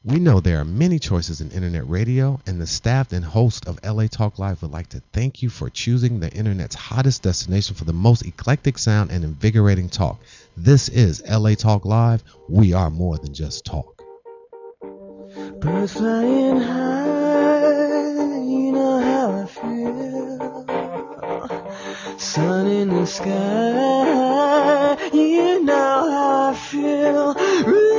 We know there are many choices in internet radio, and the staff and host of LA Talk Live would like to thank you for choosing the internet's hottest destination for the most eclectic sound and invigorating talk. This is LA Talk Live. We are more than just talk. Birds flying high, you know how I feel. Sun in the sky, you know how I feel. Breeze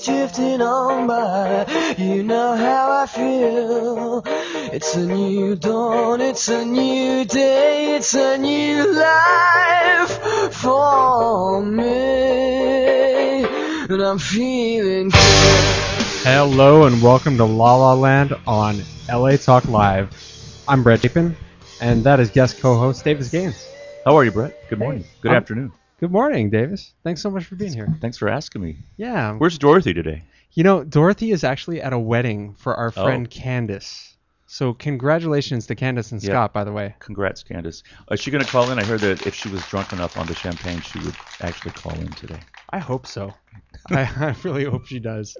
drifting on by, you know how I feel. It's a new dawn, it's a new day, it's a new life for me, and I'm feeling good. Hello and welcome to La La Land on LA Talk Live. I'm Brett Chapin, and that is guest co-host Davis Gaines. How are you, Brett? Good morning. Good afternoon. Good morning, Davis. Thanks so much for being here. Thanks for asking me. Yeah. Where's Dorothy today? You know, Dorothy is actually at a wedding for our friend Candace. So congratulations to Candace and Scott, by the way. Congrats, Candace. Is she going to call in? I heard that if she was drunk enough on the champagne, she would actually call in today. I hope so. I really hope she does.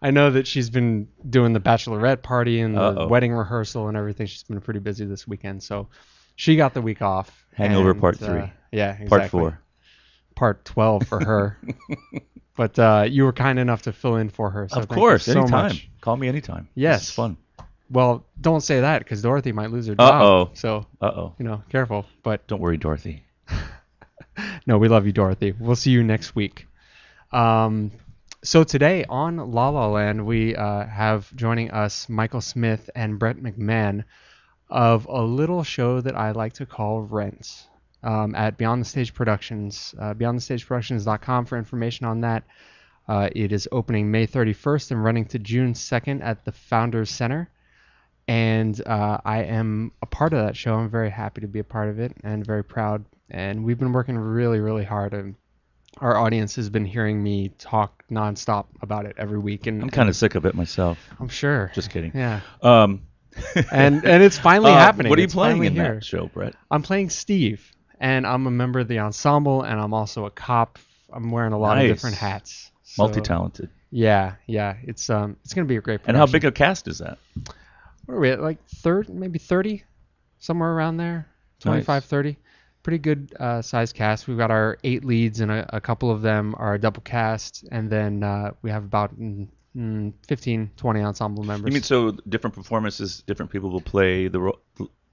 I know that she's been doing the bachelorette party and the wedding rehearsal and everything. She's been pretty busy this weekend, so she got the week off. Hangover and, part 3. Yeah, exactly. Part 4. Part 12 for her. But you were kind enough to fill in for her. So of course, thank you so anytime. much. Call me anytime. Yes. This is fun. Well, don't say that because Dorothy might lose her job. So, careful. But don't worry, Dorothy. No, we love you, Dorothy. We'll see you next week. So today on La La Land, we have joining us Michael Smith and Brett McMahon of a little show that I like to call Rents at Beyond the Stage Productions. BeyondTheStageProductions.com for information on that. It is opening May 31st and running to June 2nd at the Founders Center. And I am a part of that show. I'm very happy to be a part of it and very proud. And we've been working really, really hard. And our audience has been hearing me talk nonstop about it every week. And I'm kind of sick of it myself. I'm sure. Just kidding. Yeah. And it's finally happening. What are you it's playing in here. that show, Brett? I'm playing Steve. And I'm a member of the ensemble. And I'm also a cop. I'm wearing a lot of different hats. So, multi-talented. Yeah. It's going to be a great production. And how big a cast is that? What are we at? Like maybe 30? Somewhere around there. 25, nice. 30. Pretty good size cast. We've got our 8 leads, and a couple of them are a double cast. And then we have about 15, 20 ensemble members. You mean so different performances, different people will play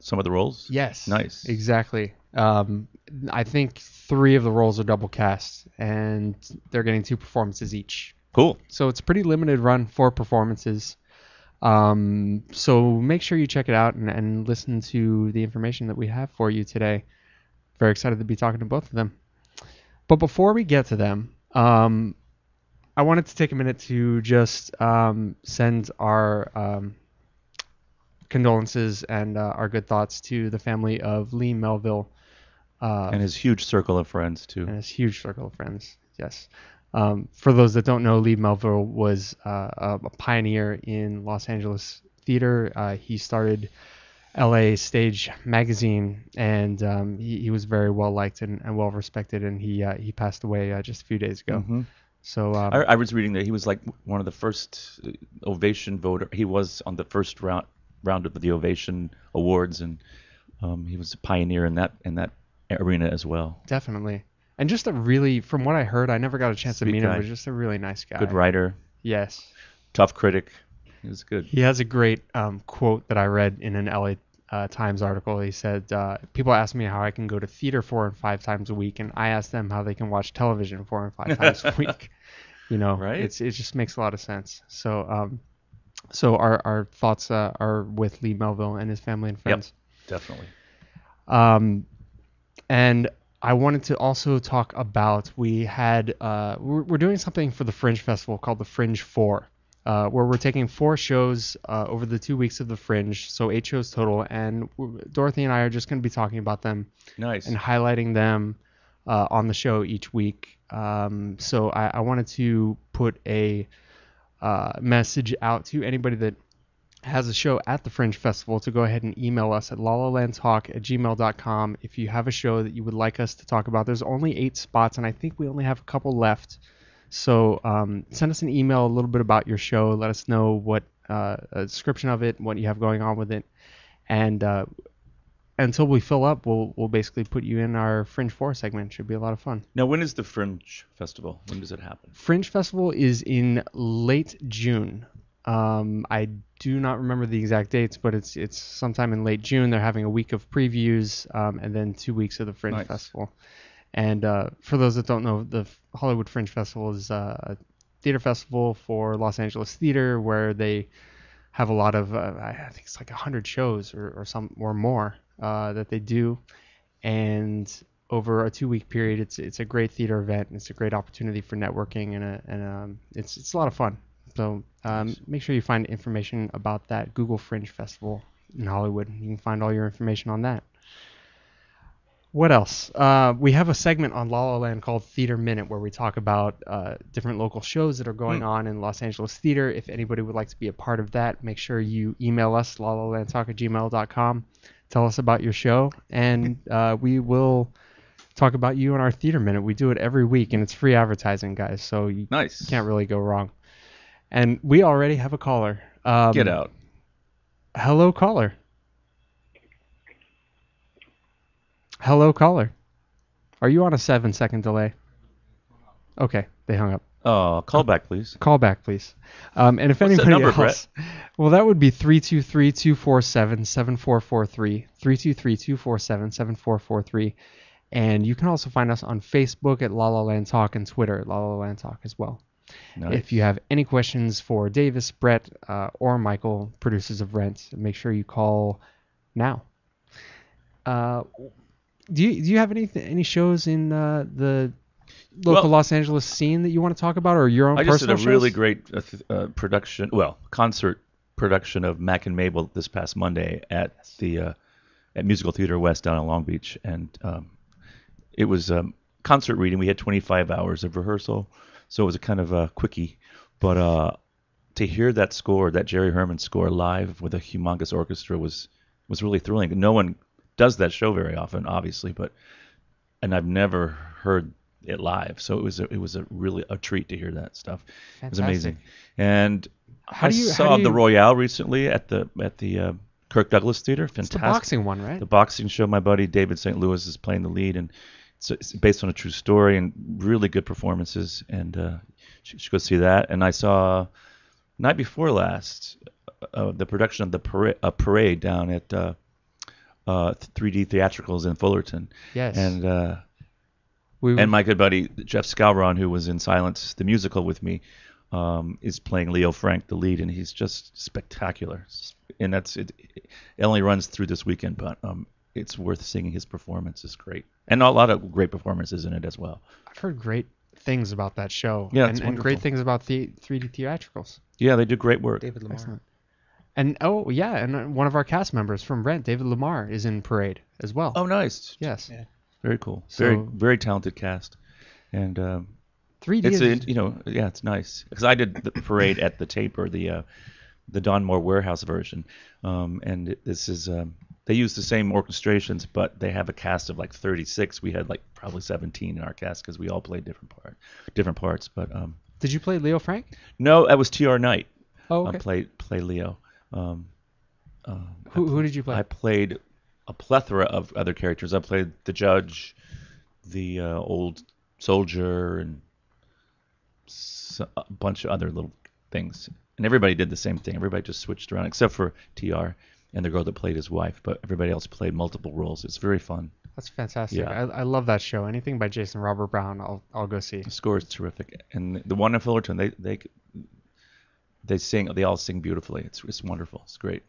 some of the roles? Yes. Nice. Exactly. I think 3 of the roles are double cast, and they're getting 2 performances each. Cool. So it's a pretty limited run, 4 performances. So make sure you check it out and listen to the information that we have for you today. Very excited to be talking to both of them. But before we get to them, I wanted to take a minute to just send our condolences and our good thoughts to the family of Lee Melville. And his huge circle of friends, too. And his huge circle of friends, yes. For those that don't know, Lee Melville was a pioneer in Los Angeles theater. He started LA Stage Magazine, and he was very well liked and well respected. And he passed away just a few days ago. Mm-hmm. So I was reading that he was like one of the first Ovation voter. He was on the first round of the Ovation Awards, and he was a pioneer in that arena as well. Definitely. And just a really, from what I heard, I never got a chance to meet him, guy. but just a really nice guy. Good writer. Yes. Tough critic. He was good. He has a great quote that I read in an LA Times article. He said, people ask me how I can go to theater 4 and 5 times a week, and I ask them how they can watch television 4 and 5 times a week. You know, right? It just makes a lot of sense. So our thoughts are with Lee Melville and his family and friends. Yep, definitely. And I wanted to also talk about, we're doing something for the Fringe Festival called the Fringe 4, where we're taking 4 shows over the 2 weeks of the Fringe, so 8 shows total, and Dorothy and I are just going to be talking about them. Nice. And highlighting them on the show each week. So I wanted to put a message out to anybody that has a show at the Fringe Festival to go ahead and email us at lalalandtalk@gmail.com if you have a show that you would like us to talk about. There's only 8 spots, and I think we only have a couple left. So send us an email a little bit about your show. Let us know what a description of it, what you have going on with it, and until we fill up, we'll basically put you in our Fringe 4 segment. Should be a lot of fun. Now, when is the Fringe Festival? When does it happen? Fringe Festival is in late June. I do not remember the exact dates, but it's sometime in late June. They're having a week of previews and then 2 weeks of the Fringe Festival. And for those that don't know, the Hollywood Fringe Festival is a theater festival for Los Angeles theater where they have a lot of, I think it's like 100 shows or some or more that they do. And over a 2-week period, it's a great theater event. And it's a great opportunity for networking, and it's a lot of fun. So make sure you find information about that. Google Fringe Festival in Hollywood. You can find all your information on that. What else? We have a segment on La La Land called Theater Minute where we talk about different local shows that are going on in Los Angeles theater. If anybody would like to be a part of that, make sure you email us, lalalandtalk@gmail.com. Tell us about your show, and we will talk about you in our Theater Minute. We do it every week, and it's free advertising, guys, so you can't really go wrong. And we already have a caller. Get out. Hello, caller. Hello, caller. Are you on a 7-second delay? Okay, they hung up. Oh, call back, please. Call back, please. And if What's anybody that number, else, well, that would be 323-247-7443, 323-247-7443. And you can also find us on Facebook at La La Land Talk and Twitter at La La Land Talk as well. Nice. If you have any questions for Davis, Brett, or Michael, producers of Rent, make sure you call now. Do you have any shows in the local Los Angeles scene that you want to talk about, or your own personal shows? I just did a really great concert production of Mac and Mabel this past Monday at the at Musical Theater West down in Long Beach, and it was concert reading. We had 25 hours of rehearsal, so it was a kind of a quickie. But to hear that score, that Jerry Herman score live with a humongous orchestra was really thrilling. No one does that show very often, obviously, and I've never heard it live, so it was a really a treat to hear that stuff. Fantastic. It was amazing. And I saw the Royale recently at the Kirk Douglas Theater. Fantastic. It's the boxing one, right? The boxing show. My buddy David St. Louis is playing the lead, and it's based on a true story and really good performances. And you should go see that. And I saw night before last the production of the parade down at 3D Theatricals in Fullerton. Yes. And and my good buddy Jeff Scalron, who was in Silence the musical with me, is playing Leo Frank, the lead, and he's just spectacular. And it only runs through this weekend, but it's worth seeing. His performance is great, and a lot of great performances in it as well. I've heard great things about that show. Yeah, and great things about 3D Theatricals. Yeah, they do great work. David Lamar. Excellent. And and one of our cast members from Rent, David Lamar, is in Parade as well. Oh, nice. Yes. Yeah. Very cool. So, very talented cast. And 3D it's nice because I did the Parade at the Taper, the Don Moore Warehouse version, and this is they use the same orchestrations, but they have a cast of like 36. We had like probably 17 in our cast because we all played different parts. But did you play Leo Frank? No, that was T.R. Knight. Oh, okay. Play Leo. Who did you play? I played a plethora of other characters. I played the judge, the old soldier, and a bunch of other little things. And everybody did the same thing. Everybody just switched around, except for TR and the girl that played his wife. But everybody else played multiple roles. It's very fun. That's fantastic. Yeah. I love that show. Anything by Jason Robert Brown, I'll go see. The score is terrific. And the one in Fullerton, they all sing beautifully. It's wonderful. It's great.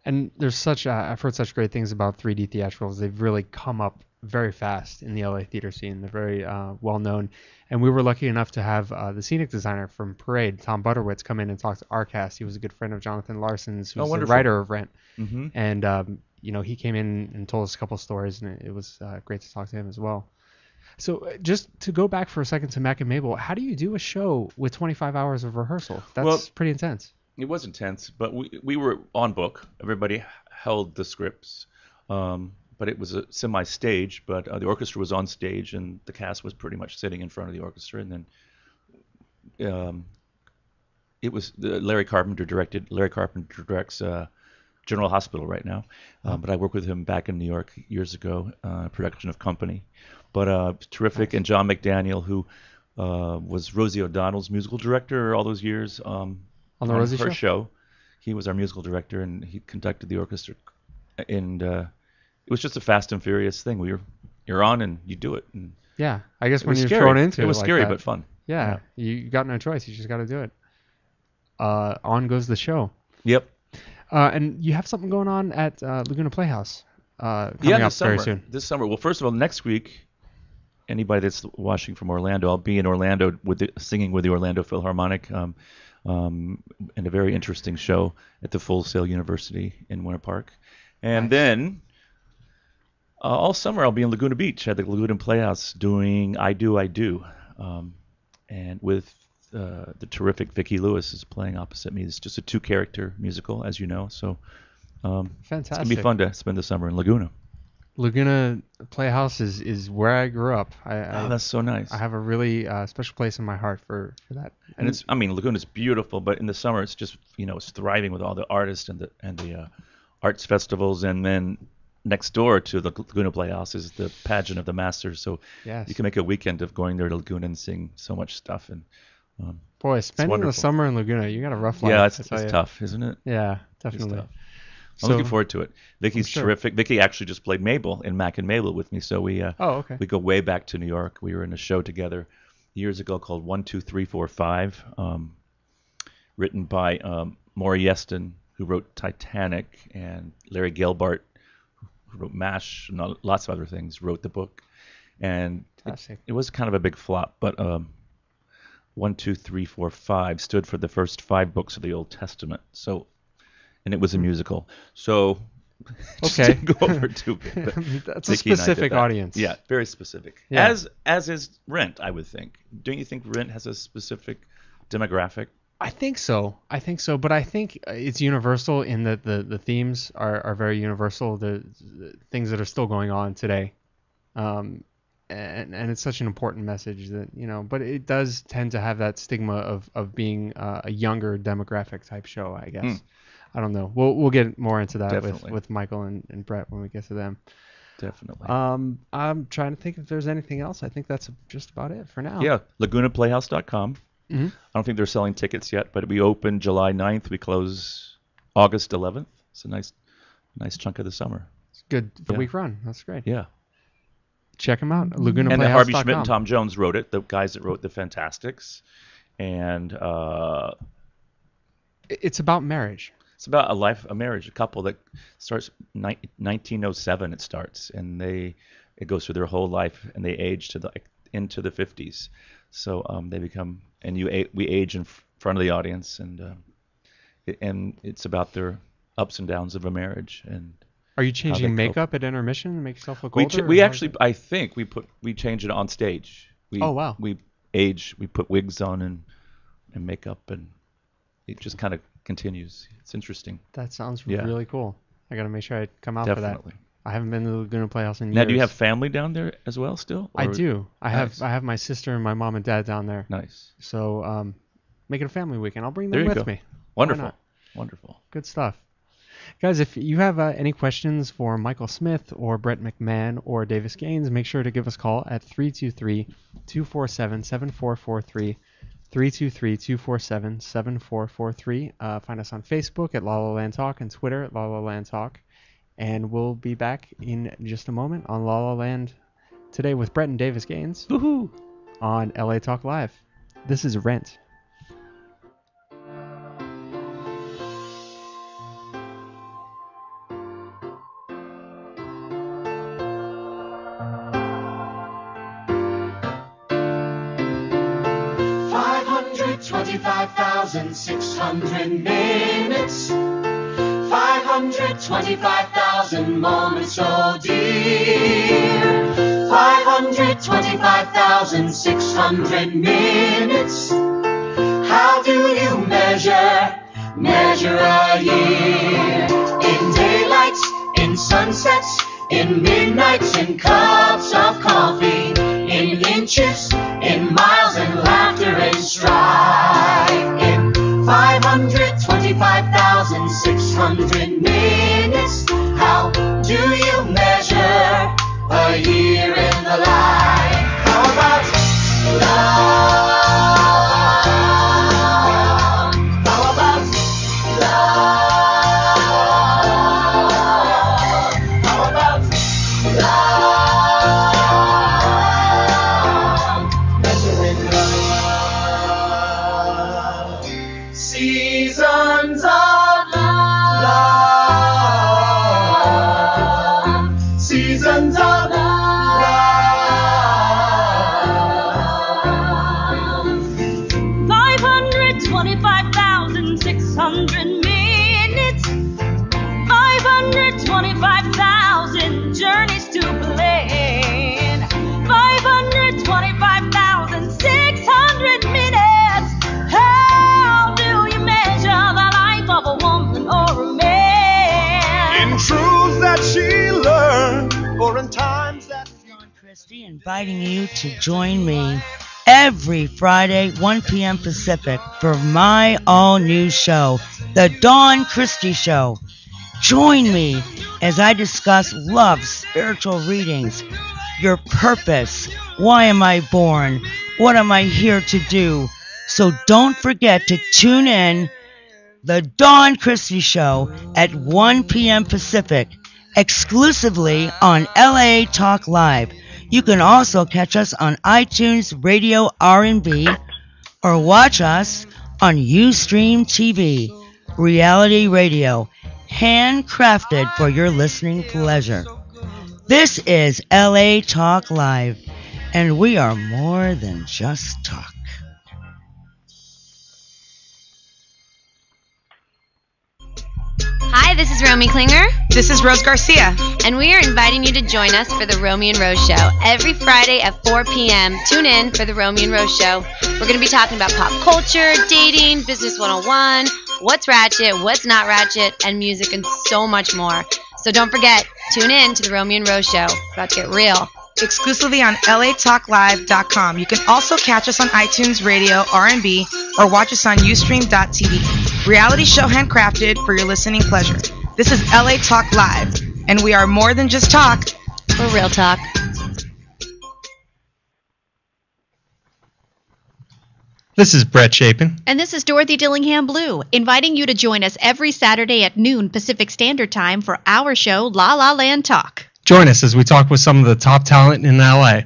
And there's I've heard such great things about 3D theatricals. They've really come up very fast in the LA theater scene. They're very well known. And we were lucky enough to have the scenic designer from Parade, Tom Butterwitz, come in and talk to our cast. He was a good friend of Jonathan Larson's, who's the writer of Rent. Mm-hmm. And he came in and told us a couple stories, and it was great to talk to him as well. So just to go back for a second to Mac and Mabel, how do you do a show with 25 hours of rehearsal? That's pretty intense. It was intense, but we were on book. Everybody held the scripts, but it was a semi-stage. But the orchestra was on stage, and the cast was pretty much sitting in front of the orchestra. And then it was Larry Carpenter directed. Larry Carpenter directs General Hospital right now, but I worked with him back in New York years ago, production of Company. But terrific, and John McDaniel, who was Rosie O'Donnell's musical director all those years On the Rosie her show? He was our musical director, and he conducted the orchestra. And it was just a fast and furious thing. You're on and you do it. And Yeah, I guess it when was you're scary. thrown into it, It was like scary that, but fun. Yeah, you got no choice. You just got to do it. On goes the show. Yep. And you have something going on at Laguna Playhouse coming Yeah, up this summer. very soon. This summer. Well, first of all, next week, anybody that's watching from Orlando, I'll be in Orlando singing with the Orlando Philharmonic in a very interesting show at the Full Sail University in Winter Park. And then all summer I'll be in Laguna Beach at the Laguna Playhouse doing I Do, and with the terrific Vicki Lewis is playing opposite me. It's just a 2-character musical, as you know. So Fantastic. it's going to be fun to spend the summer in Laguna. Laguna Playhouse is where I grew up. That's so nice. I have a really special place in my heart for that. And Laguna's beautiful, but in the summer it's just, it's thriving with all the artists and the arts festivals. And then next door to the Laguna Playhouse is the pageant of the Masters. So Yes. you can make a weekend of going there to Laguna and seeing so much stuff. And Boy, spending the wonderful. summer in Laguna, you got a rough life. yeah, I it's tell you. tough, isn't it? Yeah, It's definitely. tough. I'm looking forward to it. Vicky's sure. terrific. Vicky actually just played Mabel in Mac and Mabel with me, so we Okay. we go way back to New York. We were in a show together years ago called 1, 2, 3, 4, 5, written by Maury Yeston, who wrote Titanic, and Larry Gelbart, who wrote MASH and lots of other things, wrote the book. And Fantastic. it was kind of a big flop, but 1, 2, 3, 4, 5 stood for the first 5 books of the Old Testament. So, and it was a musical. So, just Okay. didn't go over too big. But That's a Vicky and I did specific that. audience. Yeah, very specific. Yeah. As is Rent, I would think. Don't you think Rent has a specific demographic? I think so. But I think it's universal in that the themes are very universal. The things that are still going on today. And it's such an important message that, but it does tend to have that stigma of being a younger demographic type show, I guess. I don't know. We'll get more into that with Michael and Brett when we get to them. Definitely. I'm trying to think if there's anything else. I think that's just about it for now. Yeah, LagunaPlayhouse.com. Mm-hmm. I don't think they're selling tickets yet, but we open July 9th. We close August 11th. It's a nice chunk of the summer. It's good for Yeah. week run. That's great. Yeah. Check them out. And then LagunaPlayhouse.com. Harvey Schmidt and Tom Jones wrote it, the guys that wrote The Fantastics. And It's about marriage. it's about a marriage, a couple that starts 1907. It starts, and it goes through their whole life, and they age into the 50s. So they become, and we age in front of the audience, and it's about their ups and downs of a marriage. And Are you they changing cope. makeup at intermission to make yourself look we older? we or actually, I think we change it on stage. Oh, wow. We put wigs on and makeup, and it just kind of continues. It's interesting. That sounds Yeah. really cool. I got to make sure I come out Definitely. for that. I haven't been to the Laguna Playhouse in years. Now, do you have family down there as well still? I Or- do. I Nice. have my sister and my mom and dad down there. Nice. So make it a family weekend. I'll bring There them you with go. me. Wonderful. not? Wonderful. Good stuff. Guys, if you have any questions for Michael Smith or Brett McMahon or Davis Gaines, make sure to give us a call at 323-247-7443, 323-247-7443. Find us on Facebook at La La Land Talk and Twitter at La La Land Talk. And we'll be back in just a moment on La La Land today with Brett and Davis Gaines Woohoo! on LA Talk Live. This is Rent. $525,600 minutes, 525,000 moments, oh dear. 525,600 minutes. How do you measure a year? In daylights, in sunsets, in midnights, in cups of coffee, in inches, in miles, and laughter and strike in 525,600 minutes. How do you measure a year in the life? How about love? How about love? How about love? Measuring love. Seasons of love. Seasons of love. 525,600 minutes. 525,000 journeys to plan. 525,600 minutes. How do you measure the life of a woman or a man? In truths that she learned, or in times that... John Christie inviting you to join me every Friday, 1 p.m. Pacific, for my all-new show, The Dawn Christie Show. Join me as I discuss love, spiritual readings, your purpose, why am I born, what am I here to do. So don't forget to tune in The Dawn Christie Show at 1 p.m. Pacific, exclusively on LA Talk Live. You can also catch us on iTunes Radio R&B or watch us on Ustream TV, reality radio, handcrafted for your listening pleasure. This is LA Talk Live, and we are more than just talk. Hi, this is Romy Klinger, This is Rose Garcia. and we are inviting you to join us for the Romy and Rose Show every Friday at 4 p.m. Tune in for the Romy and Rose Show. We're going to be talking about pop culture, dating, business 101, what's ratchet, what's not ratchet, and music and so much more. So don't forget, tune in to the Romy and Rose Show. About to get real. Exclusively on latalklive.com. You can also catch us on iTunes Radio, R&B, or watch us on Ustream.tv. Reality show handcrafted for your listening pleasure. This is LA Talk Live, and we are more than just talk. We're real talk. This is Brett Chapin. And this is Dorothy Dillingham Blue, inviting you to join us every Saturday at noon Pacific Standard Time for our show, La La Land Talk. Join us as we talk with some of the top talent in LA.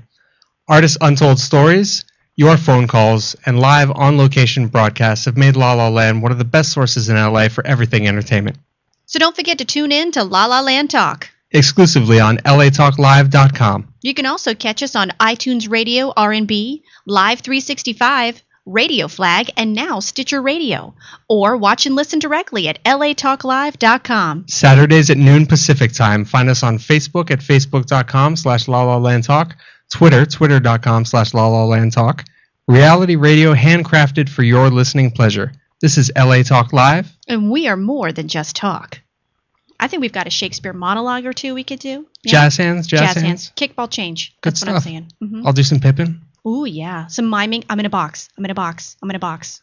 Artists' untold stories, your phone calls, and live on-location broadcasts have made La La Land one of the best sources in LA for everything entertainment. So don't forget to tune in to La La Land Talk. Exclusively on latalklive.com. You can also catch us on iTunes Radio, R&B, Live 365, Radio Flag, and now Stitcher Radio. Or watch and listen directly at latalklive.com. Saturdays at noon Pacific time. Find us on Facebook at facebook.com/LaLaLandTalk, Twitter, twitter.com/LaLaLandTalk. Reality radio handcrafted for your listening pleasure. This is LA Talk Live. And we are more than just talk. I think we've got a Shakespeare monologue or two we could do. Yeah. Jazz hands. Kickball change. Good That's stuff. what I'm saying. Mm-hmm. I'll do some Pippin. Ooh, yeah. Some miming. I'm in a box. I'm in a box. I'm in a box.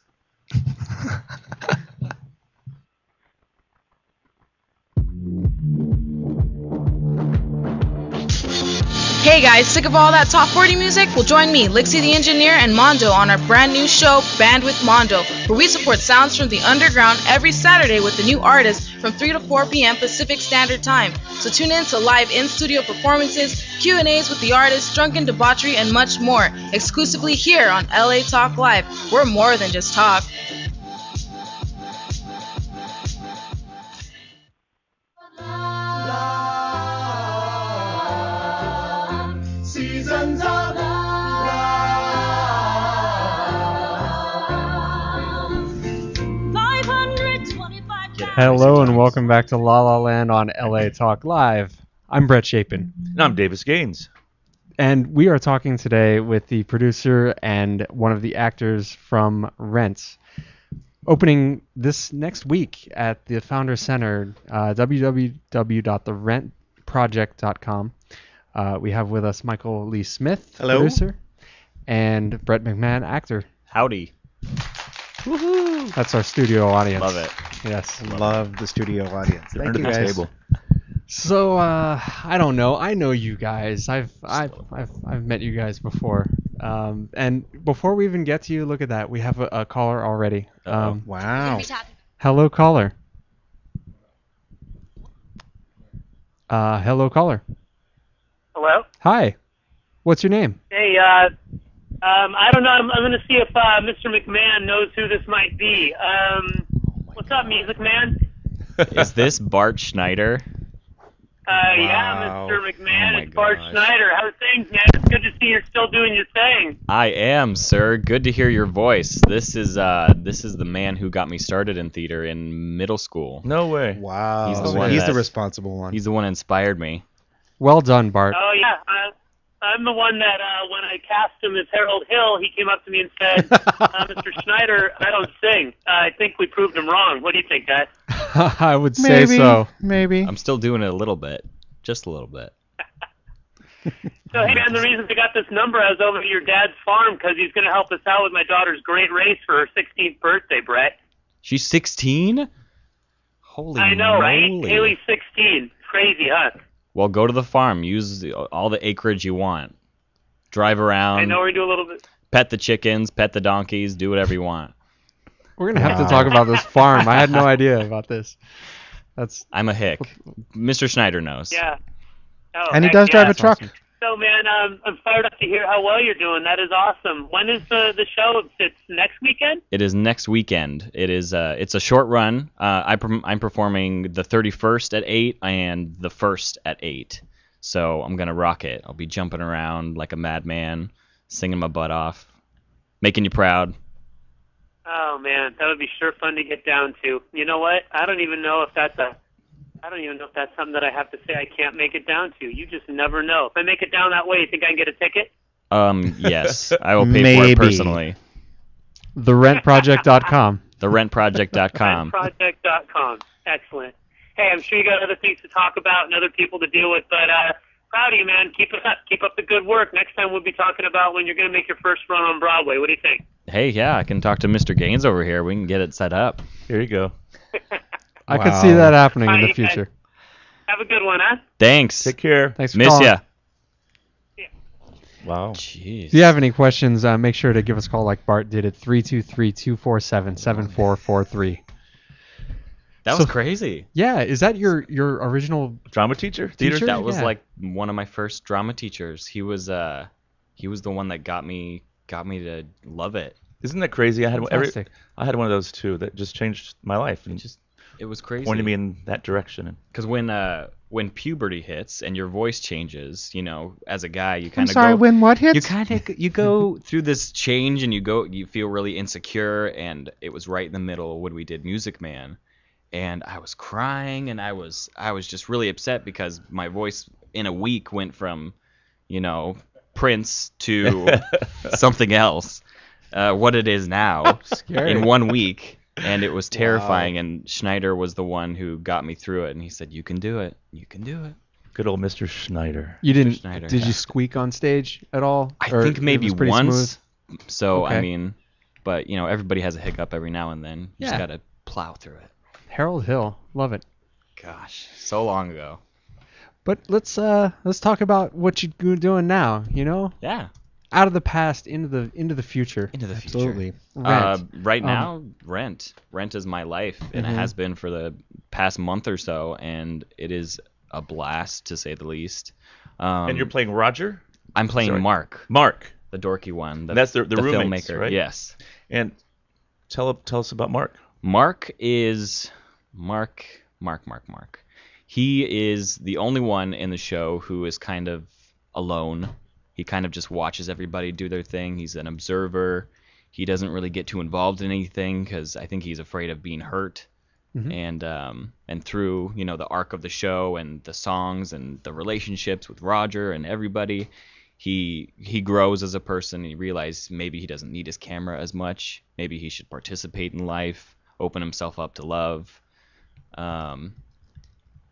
Hey guys, sick of all that top 40 music? Well, join me, Lixie the Engineer, and Mondo on our brand new show, Band with Mondo, where we support sounds from the underground every Saturday with a new artist from 3 to 4 p.m. Pacific Standard Time. So tune in to live in-studio performances, Q&As with the artists, drunken debauchery, and much more, exclusively here on LA Talk Live. We're more than just talk. Seasons of love. Hello and welcome back to La La Land on LA Talk Live. I'm Brett Chapin. And I'm Davis Gaines. And we are talking today with the producer and one of the actors from Rent. Opening this next week at the Founder Center, www.therentproject.com. We have with us Michael Lee Smith, Hello. producer, and Brett McMahon, actor. Howdy. Woohoo! That's our studio audience. Love it. Yes. Love the studio audience. They're Thank under you the guys. table. So I don't know. I know you guys. I've met you guys before. And before we even get to you, look at that. We have a caller already. Wow. Hello, caller. Hello, caller. Hello? Hi. What's your name? Hey, I don't know. I'm going to see if Mr. McMahon knows who this might be. What's up, Music Man? Is this Bart Schneider? Yeah, Mr. McMahon. Oh my It's Bart gosh. Schneider. How are things, man? It's good to see you're still doing your thing. I am, sir. Good to hear your voice. This is the man who got me started in theater in middle school. No way. Wow. He's the one He's the that- responsible one. He's the one that inspired me. Well done, Bart. Oh, yeah. I'm the one that when I cast him as Harold Hill, he came up to me and said, Mr. Schneider, I don't sing. I think we proved him wrong. What do you think, guys? I would say so. Maybe. I'm still doing it a little bit. Just a little bit. So, hey, man, the reason I got this number, I was over at your dad's farm because he's going to help us out with my daughter's great race for her 16th birthday, Brett. She's 16? Holy I know, right? moly. Haley's 16. Crazy, huh? Well, go to the farm. Use all the acreage you want. Drive around. I know we do a little bit. Pet the chickens, pet the donkeys, do whatever you want. We're gonna have to talk about this farm. I had no idea about this. I'm a hick. Mr. Schneider knows. Yeah. Oh, And he heck does drive yeah. a truck. So, man, I'm fired up to hear how well you're doing. That is awesome. When is the show? It's next weekend? It is next weekend. It is. It's a short run. I'm performing the 31st at 8 and the 1st at 8. So I'm gonna rock it. I'll be jumping around like a madman, singing my butt off, making you proud. Oh, man, that would be sure fun to get down to. You know what? I don't even know if that's something that I have to say I can't make it down to. You just never know. If I make it down that way, you think I can get a ticket? Yes, I will pay for it personally. TheRentProject.com. TheRentProject.com. Project.com. Excellent. Hey, I'm sure you got other things to talk about and other people to deal with, but proud of you, man. Keep it up. Keep up the good work. Next time we'll be talking about when you're going to make your first run on Broadway. What do you think? Hey, yeah, I can talk to Mr. Gaines over here. We can get it set up. Here you go. I could see that happening in the future. Have a good one, huh? Thanks. Take care. Thanks for Miss calling. ya. Wow. Jeez. If you have any questions, make sure to give us a call like Bart did at 323-247-7443. That was crazy. Yeah, is that your original drama teacher? Teacher? That was Yeah. like one of my first drama teachers. He was the one that got me to love it. Isn't that crazy? I had one Fantastic. of those too that just changed my life and It was crazy. pointed me in that direction. Because when puberty hits and your voice changes, as a guy, you kind of sorry, when what hits? you go through this change and you feel really insecure. And it was right in the middle when we did Music Man, and I was crying and I was just really upset because my voice in a week went from, Prince to something else, what it is now in 1 week. And it was terrifying, and Schneider was the one who got me through it, and he said, "You can do it. You can do it." Good old Mr. Schneider. You didn't? Schneider. Did you squeak on stage at all? I Or think it maybe was pretty once. smooth? So I Okay. mean, but everybody has a hiccup every now and then. You just Yeah. gotta plow through it. Harold Hill, love it. Gosh, so long ago. But let's talk about what you're doing now. Yeah. Out of the past into the future. Into the Absolutely. Rent. Right now, Rent. Rent is my life, and it Mhm. has been for the past month or so, and it is a blast to say the least. And you're playing Roger? I'm playing Sorry. Mark. Mark. The dorky one. That's the roommates, filmmaker. right? Yes. And tell us about Mark. Mark is Mark. He is the only one in the show who is kind of alone. He kind of just watches everybody do their thing. He's an observer. He doesn't really get too involved in anything because I think he's afraid of being hurt. Mhm. And through the arc of the show and the songs and the relationships with Roger and everybody, he grows as a person. He realizes maybe he doesn't need his camera as much. Maybe he should participate in life, open himself up to love.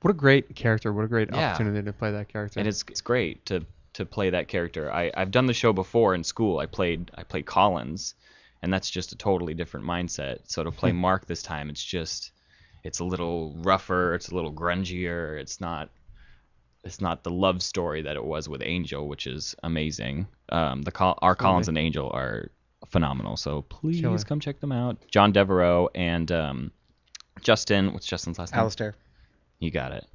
What a great character. What a great Yeah. opportunity to play that character. And it's great to play that character. I've done the show before in school. I played Collins, and that's just a totally different mindset. So to play Mark this time, it's a little rougher, it's a little grungier. It's not the love story that it was with Angel, which is amazing. Our Collins and Angel are phenomenal, so please come check them out. John Devereaux and Justin, what's Justin's last name? Alistair. You got it.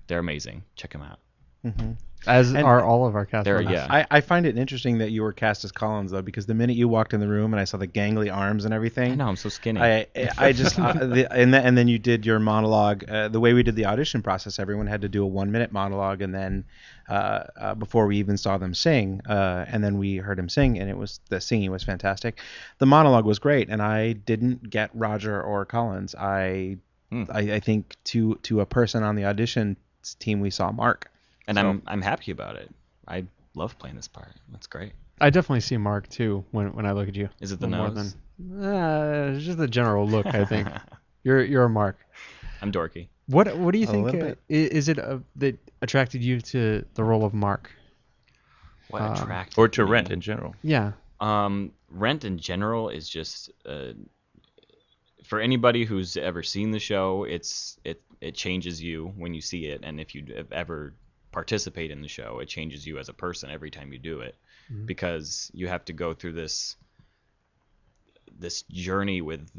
They're amazing. Check them out. Mm-hmm. As are all of our cast members. Yeah. I find it interesting that you were cast as Collins, though, because the minute you walked in the room and I saw the gangly arms and everything, I know, I'm so skinny. I just and then you did your monologue. The way we did the audition process, everyone had to do a 1-minute monologue, and then before we even saw them sing, and then we heard him sing, and the singing was fantastic. The monologue was great, and I didn't get Roger or Collins. I think to a person on the audition team, we saw Mark. And so. I'm happy about it. I love playing this part. That's great. I definitely see Mark too when I look at you. Is it the nose? It's just the general look. I think you're a Mark. I'm dorky. What do you think? Is it that attracted you to the role of Mark? What attracted or to me? Rent in general? Yeah. Rent in general is just for anybody who's ever seen the show, it changes you when you see it, and if you ever participate in the show, it changes you as a person every time you do it, because you have to go through this journey with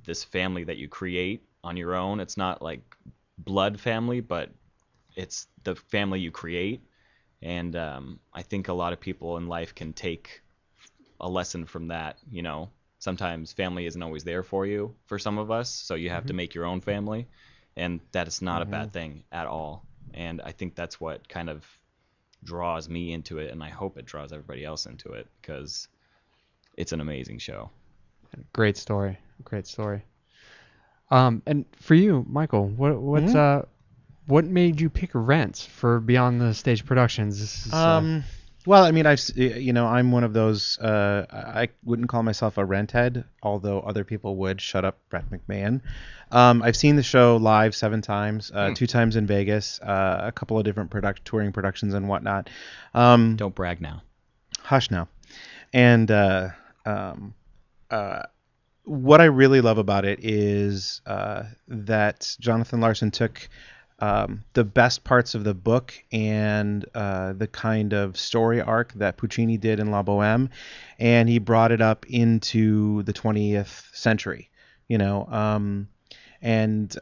this family that you create on your own. It's not like blood family, but it's the family you create, and I think a lot of people in life can take a lesson from that. Sometimes family isn't always there for you for some of us, so you have to make your own family, and that is not a bad thing at all. And I think that's what kind of draws me into it, and I hope it draws everybody else into it, because it's an amazing show. Great story. And for you, Michael, what made you pick Rent for Beyond the Stage Productions? Well, I mean, I'm one of those. I wouldn't call myself a Rent head, although other people would. Shut up, Brett McMahon. I've seen the show live 7 times, 2 times in Vegas, a couple of different touring productions and whatnot. Don't brag now. Hush now. And what I really love about it is that Jonathan Larson took the best parts of the book and the kind of story arc that Puccini did in La Boheme, and he brought it up into the 20th century, and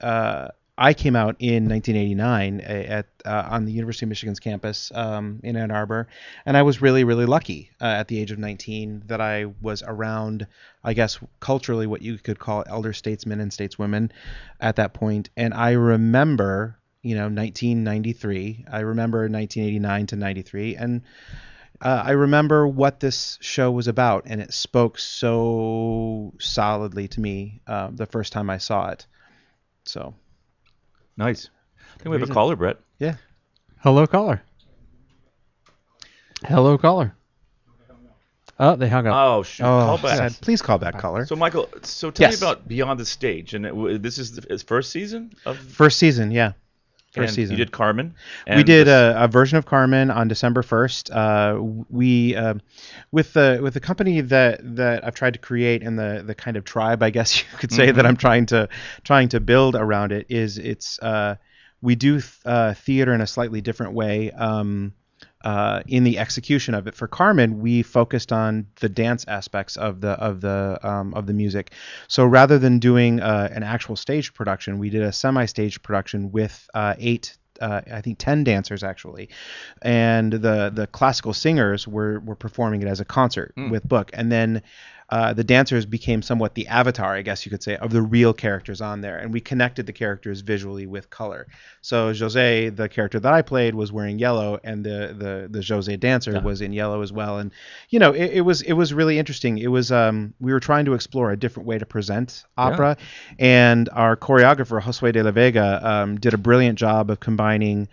I came out in 1989 on the University of Michigan's campus in Ann Arbor, and I was really, really lucky at the age of 19 that I was around, I guess, culturally what you could call elder statesmen and stateswomen at that point. And I remember 1993. I remember 1989 to 93, and I remember what this show was about, and it spoke so solidly to me the first time I saw it. So nice. I think we have a caller, Brett. Yeah. Hello, caller. Oh, they hung up. Oh, shoot. Call back. Sad. Please call back, caller. So, Michael, tell me about Beyond the Stage. And this is his first season? First season, yeah. First season. You did Carmen? We did a version of Carmen on December 1st. We with the company that I've tried to create, and the kind of tribe, I guess you could say, that I'm trying to build around it, is we do theater in a slightly different way. In the execution of it. For Carmen, we focused on the dance aspects of the music. So rather than doing an actual stage production, we did a semi-stage production with 8, I think 10 dancers actually, and the classical singers were performing it as a concert with book, and then the dancers became somewhat the avatar, I guess you could say, of the real characters on there, and we connected the characters visually with color. So Jose, the character that I played, was wearing yellow, and the Jose dancer was in yellow as well. And it was really interesting. It was we were trying to explore a different way to present opera, and our choreographer Josue de la Vega did a brilliant job of combining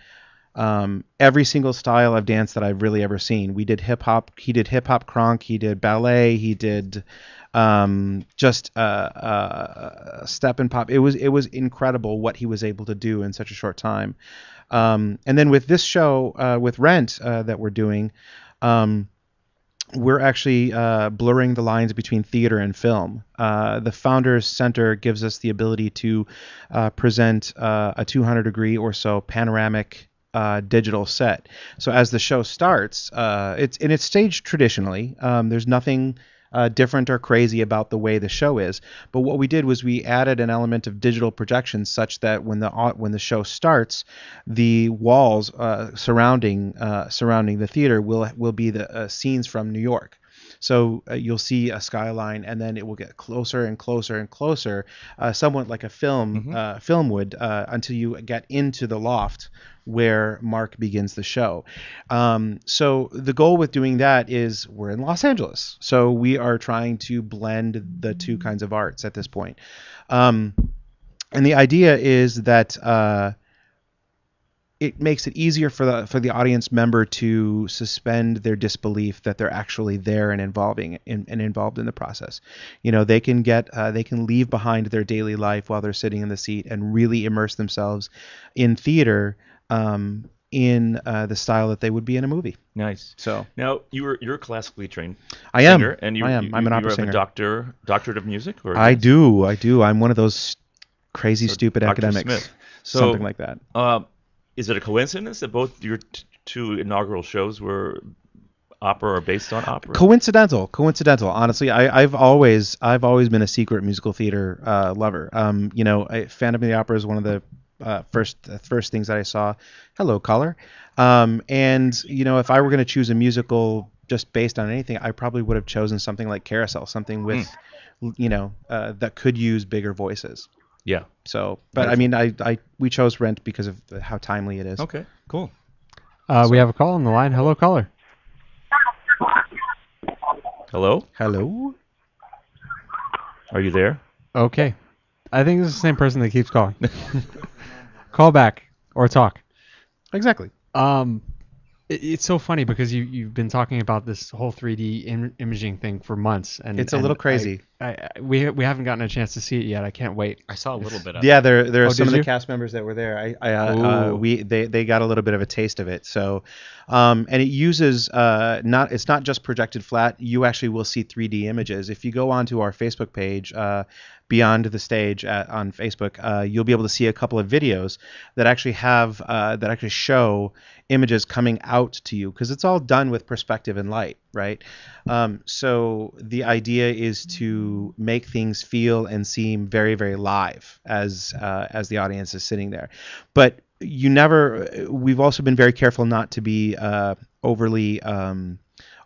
every single style of dance that I've really ever seen. We did hip hop. He did hip hop cronk. He did ballet. He did just step and pop. It was incredible what he was able to do in such a short time. And then with this show, with Rent that we're doing, we're actually blurring the lines between theater and film. The Founders Center gives us the ability to present a 200-degree or so panoramic digital set. So as the show starts, it's staged traditionally. There's nothing different or crazy about the way the show is. But what we did was we added an element of digital projection such that when the show starts, the walls surrounding the theater will be the scenes from New York. So you'll see a skyline, and then it will get closer and closer and closer, somewhat like a film would, until you get into the loft where Mark begins the show. So the goal with doing that is we're in Los Angeles, so we are trying to blend the two kinds of arts at this point. And the idea is that it makes it easier for the audience member to suspend their disbelief that they're actually there and involved in the process. You know, they can leave behind their daily life while they're sitting in the seat and really immerse themselves in theater in the style that they would be in a movie. Nice. So now you're classically trained. I am. Singer, and I am. I'm an opera you singer. have a doctorate of music, or I do. I'm one of those crazy, stupid Dr. academics. Smith. So, something like that. Is it a coincidence that both your two inaugural shows were opera or based on opera? Coincidental. Honestly, I've always been a secret musical theater lover. Phantom of the Opera is one of the first things that I saw. Hello, caller. And if I were going to choose a musical just based on anything, I probably would have chosen something like Carousel, something with that could use bigger voices. Yeah. So, but I mean, we chose Rent because of how timely it is. Okay, cool. We have a call on the line. Hello, caller. Hello? Hello? Are you there? Okay. I think it's the same person that keeps calling. Call back or talk. Exactly. It's so funny because you've been talking about this whole 3D imaging thing for months, and it's a little crazy. We haven't gotten a chance to see it yet. I can't wait. I saw a little bit of it. Yeah, it. there are some of the cast members that were there. They got a little bit of a taste of it. So, and it uses it's not just projected flat. You actually will see 3D images. If you go onto our Facebook page, Beyond the Stage on Facebook, you'll be able to see a couple of videos that actually show images coming out to you, because it's all done with perspective and light, right? So the idea is to make things feel and seem very, very live as the audience is sitting there. But we've also been very careful not to be overly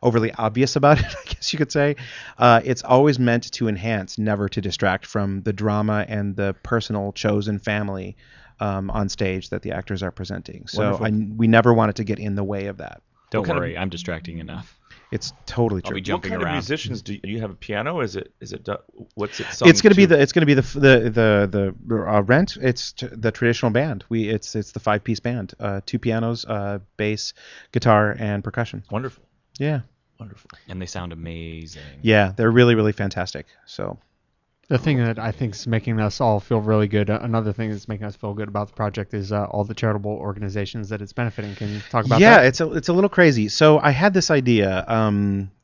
obvious about it, I guess you could say. It's always meant to enhance, never to distract from the drama and the personal chosen family on stage that the actors are presenting. So we never wanted to get in the way of that. Don't worry, I'm distracting enough. It's totally true. I'll be jumping what kind around. of musicians do you have? A piano? Is it what's it? It's going to be the Rent. It's the traditional band. It's the 5-piece band. 2 pianos, bass, guitar, and percussion. Wonderful. Yeah. Wonderful. And they sound amazing. Yeah, they're really, really fantastic. So the thing that I think is making us all feel really good, another thing that's making us feel good about the project is all the charitable organizations that it's benefiting. Can you talk about that? Yeah, it's a little crazy. So I had this idea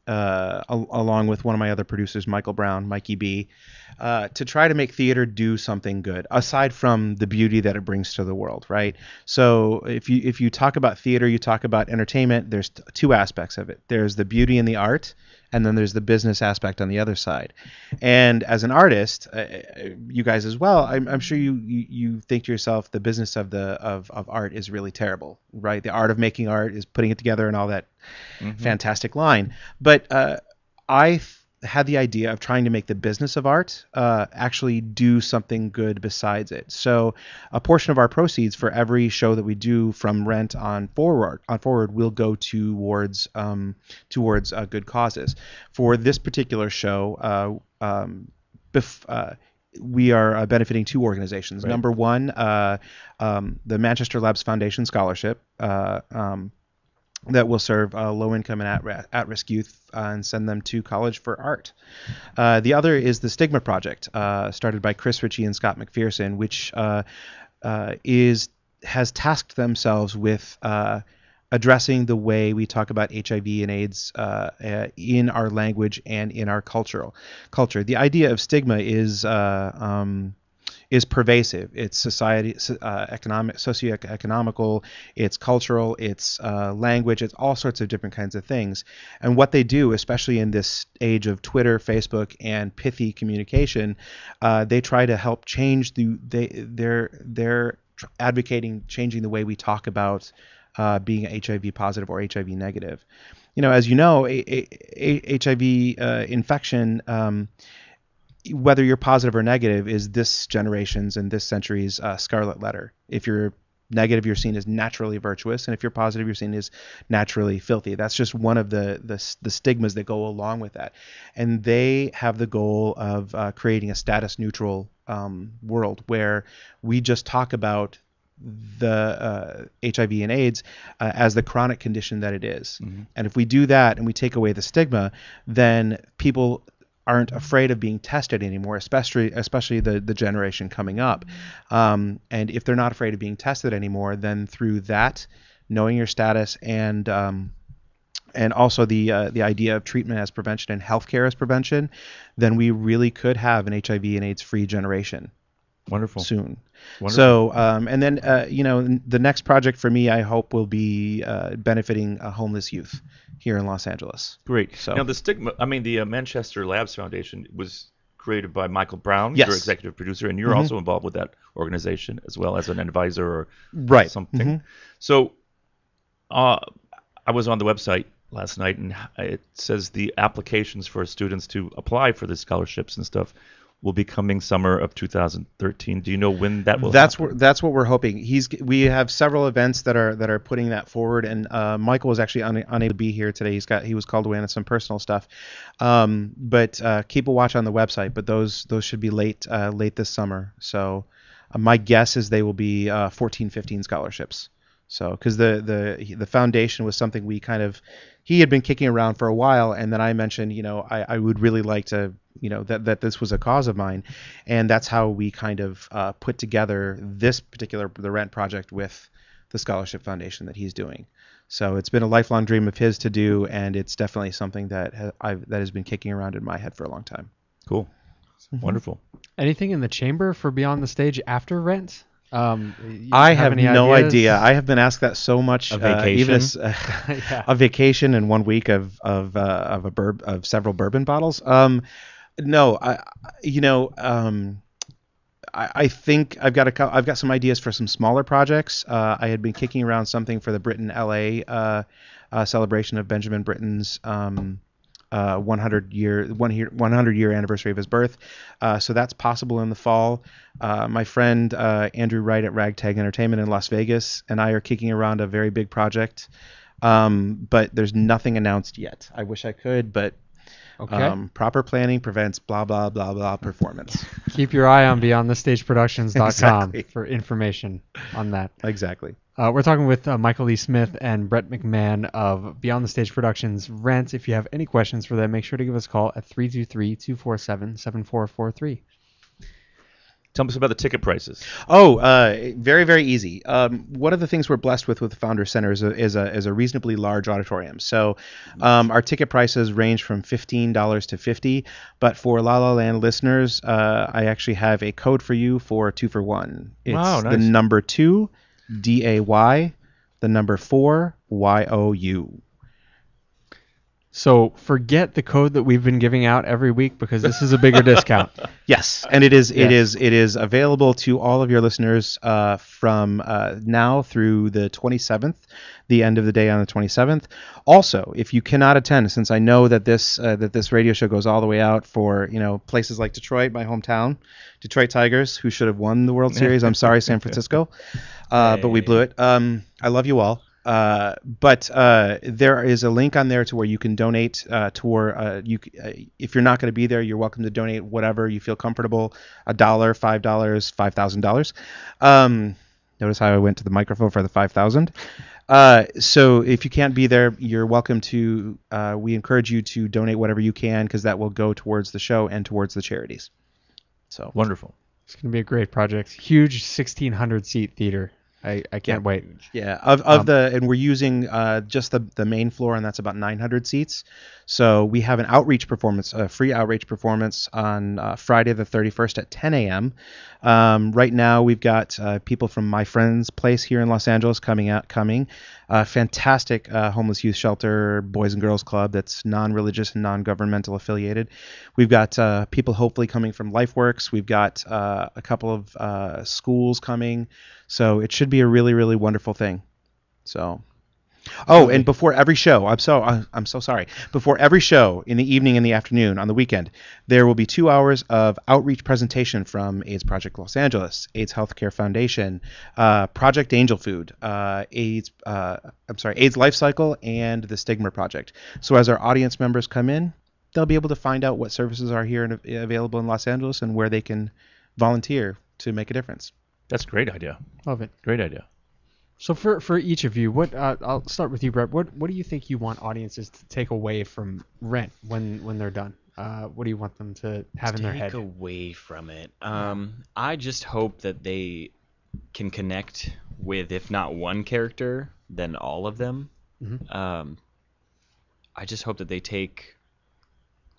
along with one of my other producers, Michael Brown, Mikey B, to try to make theater do something good aside from the beauty that it brings to the world, right? So if you talk about theater, you talk about entertainment. There's 2 aspects of it. There's the beauty in the art, and then there's the business aspect on the other side. And as an artist, you guys as well, I'm sure you think to yourself, the business of art is really terrible, right? The art of making art is putting it together and all that fantastic line. But I had the idea of trying to make the business of art actually do something good besides it. So a portion of our proceeds for every show that we do from Rent on forward will go towards good causes. For this particular show, we are benefiting 2 organizations. Right. Number one, the Manchester Labs Foundation Scholarship. That will serve low-income and at-risk youth and send them to college for art. The other is the Stigma Project, started by Chris Ritchie and Scott McPherson, which has tasked themselves with addressing the way we talk about HIV and AIDS in our language and in our culture. The idea of stigma is pervasive. It's socioeconomical, it's cultural, it's language, it's all sorts of different kinds of things. And what they do, especially in this age of Twitter, Facebook, and pithy communication, they try to help change they're advocating changing the way we talk about being HIV positive or HIV negative. As you know, HIV infection, whether you're positive or negative, is this generation's and this century's scarlet letter. If you're negative, you're seen as naturally virtuous, and if you're positive, you're seen as naturally filthy. That's just one of the stigmas that go along with that. And they have the goal of creating a status neutral world where we just talk about the HIV and AIDS as the chronic condition that it is. Mm-hmm. And if we do that and we take away the stigma, then people aren't afraid of being tested anymore, especially the generation coming up. And if they're not afraid of being tested anymore, then through that, knowing your status and also the idea of treatment as prevention and healthcare as prevention, then we really could have an HIV and AIDS free generation. Wonderful. Soon. Wonderful. So, and then, the next project for me, I hope, will be benefiting homeless youth here in Los Angeles. Great. So now the stigma, the Manchester Labs Foundation was created by Michael Brown, yes. your executive producer, and you're mm-hmm. also involved with that organization as well as an advisor or right. something. Mm-hmm. So, I was on the website last night, and it says the applications for students to apply for the scholarships and stuff will be coming summer of 2013. Do you know when that will happen? That's what we're hoping. We have several events that are putting that forward, and Michael was actually unable to be here today. He was called away on some personal stuff. But keep a watch on the website. But those should be late this summer. So my guess is they will be 14, 15 scholarships. So because the foundation was something he had been kicking around for a while, and then I mentioned, I would really like to, that this was a cause of mine, and that's how we kind of put together this particular the Rent project with the scholarship foundation that he's doing. So it's been a lifelong dream of his to do, and it's definitely something that has been kicking around in my head for a long time. Cool, mm-hmm. Wonderful. Anything in the chamber for Beyond the Stage after Rent? I have no idea. I have been asked that so much. A vacation, a vacation, and 1 week of several bourbon bottles. No, I think I've got some ideas for some smaller projects. I had been kicking around something for the Britain LA celebration of Benjamin Britten's 100 year anniversary of his birth. So that's possible in the fall. My friend Andrew Wright at Ragtag Entertainment in Las Vegas and I are kicking around a very big project, but there's nothing announced yet. I wish I could, but proper planning prevents blah blah blah blah performance. Keep your eye on BeyondTheStageProductions.com exactly. for information on that. Exactly. We're talking with Michael Lee Smith and Brett McMahon of Beyond the Stage Productions Rent. If you have any questions for them, make sure to give us a call at 323-247-7443. Tell us about the ticket prices. Oh, very, very easy. One of the things we're blessed with the Founder Center is a reasonably large auditorium. So our ticket prices range from $15 to $50. But for La La Land listeners, I actually have a code for you for 2 for 1. It's wow, nice. The number 2, DAY, the number 4, YOU. So forget the code that we've been giving out every week because this is a bigger discount. Yes, and it is available to all of your listeners from now through the 27th, the end of the day on the 27th. Also, if you cannot attend, since I know that this radio show goes all the way out for places like Detroit, my hometown, Detroit Tigers, who should have won the World Series. I'm sorry, San Francisco, but we blew it. I love you all. But there is a link on there to where you can donate if you're not going to be there, you're welcome to donate whatever you feel comfortable, $1, $5, $5,000. Notice how I went to the microphone for the 5,000. So if you can't be there, you're welcome to, we encourage you to donate whatever you can, because that will go towards the show and towards the charities. So wonderful. It's going to be a great project. Huge 1,600 seat theater. I can't wait. Yeah, and we're using just the main floor, and that's about 900 seats. So we have an outreach performance, a free outreach performance on Friday the 31st at 10 a.m. Right now we've got people from My Friend's Place here in Los Angeles coming. Fantastic homeless youth shelter, boys and girls club that's non-religious and non-governmental affiliated. We've got people hopefully coming from LifeWorks. We've got a couple of schools coming. So it should be a really, really wonderful thing. So, and before every show, I'm so sorry. Before every show in the evening and the afternoon on the weekend, there will be 2 hours of outreach presentation from AIDS Project Los Angeles, AIDS Healthcare Foundation, Project Angel Food, AIDS Life Cycle, and the Stigma Project. So as our audience members come in, they'll be able to find out what services are here and available in Los Angeles and where they can volunteer to make a difference. That's a great idea. Love it. Great idea. So for each of you, what I'll start with you, Brett. What do you think you want audiences to take away from Rent when they're done? What do you want them to have in their head? Take away from it. I just hope that they can connect with, if not one character, then all of them. Mm-hmm. I just hope that they take